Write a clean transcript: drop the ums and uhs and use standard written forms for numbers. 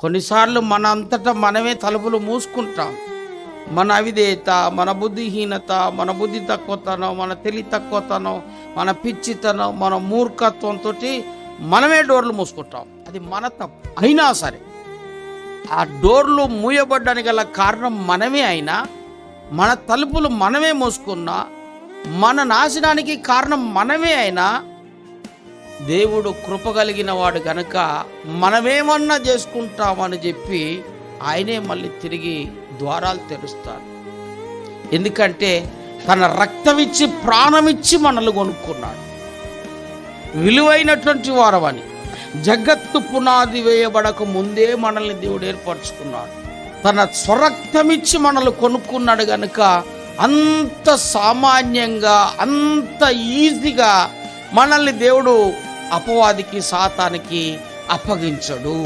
కొన్నిసార్లు మన అంతటా మనమే తలుపులు మూసుకుంటాం. మన అవిధేయత, మన బుద్ధిహీనత, మన బుద్ధి తక్కువతనం, మన తెలివి తక్కువతనం, మన పిచ్చితనం, మన మూర్ఖత్వంతో మనమే డోర్లు మూసుకుంటాం. అది మన తప్పు అయినా సరే, ఆ డోర్లు మూయబడ్డానికి గల కారణం మనమే అయినా, మన తలుపులు మనమే మూసుకున్నా, మన నాశనానికి కారణం మనమే అయినా, దేవుడు కృప కలిగిన వాడు గనక మనమేమన్నా చేసుకుంటామని చెప్పి ఆయనే మళ్ళీ తిరిగి ద్వారాలు తెరుస్తాడు. ఎందుకంటే తన రక్తమిచ్చి ప్రాణమిచ్చి మనల్ని కొనుక్కున్నాడు. విలువైనటువంటి వారమని, జగత్తు పునాది వేయబడక ముందే మనల్ని దేవుడు ఏర్పరచుకున్నాడు. తన స్వరక్తమిచ్చి మనల్ని కొనుక్కున్నాడు గనుక అంత సామాన్యంగా, అంత ఈజీగా మనల్ని దేవుడు అపవాదికి, సాతానికి అప్పగించడు.